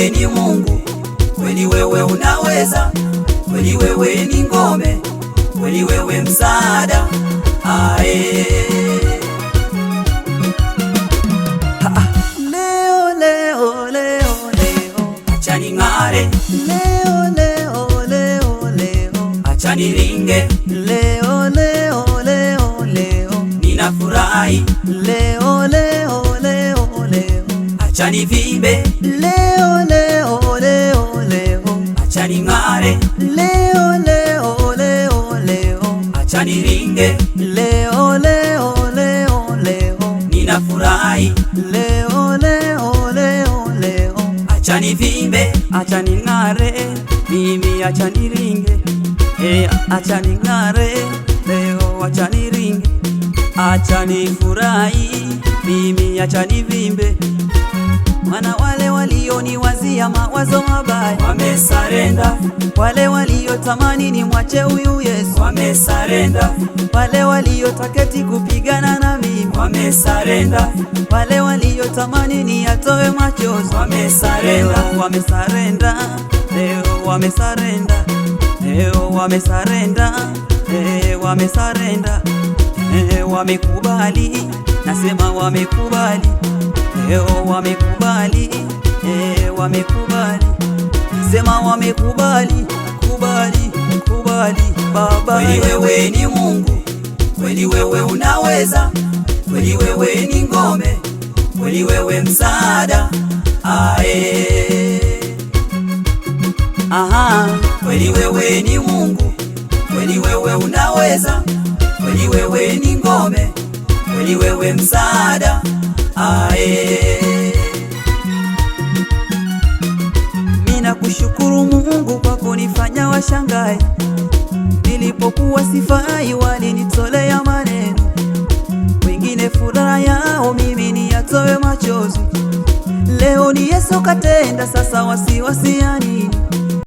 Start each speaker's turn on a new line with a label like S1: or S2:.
S1: wewe ni Mungu, kweli wewe unaweza, kweli wewe ni ngome, kweli wewe msaada. Ae.
S2: Leo, leo, leo, leo,
S1: acha ning'are.
S2: leo, leo, leo, leo,
S1: Acha niringe.
S2: leo, leo, leo, leo,
S1: Ninafurahi.
S2: leo, leo, leo, leo,
S1: Acha nivimbe.
S2: leo, leo, leo, leo,
S1: Acha ning'are.
S2: leo, leo, leo, leo,
S1: Acha niringe.
S2: leo, leo, leo, leo,
S1: Ninafurahi.
S2: leo, leo, leo, leo,
S1: Acha nivimbe.
S2: acha ning'are, mimi acha niringe, acha ning'are, leo acha niringe, acha nifurahi, mimi acha nivimbe. Maana wale walioniwazia mawazo mabaya
S1: Wamesarenda.
S2: wale waliotamani ni mwache huyu Yesu,
S1: Wamesarenda.
S2: wale waliotaketi kupigana na mimi,
S1: Wamesarenda.
S2: wale waliotamani ni atoe machozi,
S1: Wamesarenda.
S2: wamesarenda, leo wamesarenda, leo wamesarenda, wamesarenda, wamekubali, nasema wamekubali, leo wamekubali, wamekubali, nasema wamekubali, kubali, kubali Baba.
S1: Kweli wewe ni Mungu, kweli wewe unaweza, kweli wewe ni ngome, kweli wewe msaada. Ae.
S2: Aha,
S1: Kweli wewe ni Mungu, kweli wewe unaweza, kweli wewe ni ngome, kweli wewe msaada. Ae.
S2: mina kushukuru Mungu kwa kunifanya washangae. Nilipokuwa sifai walinitolea maneno, wengine furaha yao mimi niyatoe machozi. Leo ni Yesu katenda, sasa wasiwasi ya nini?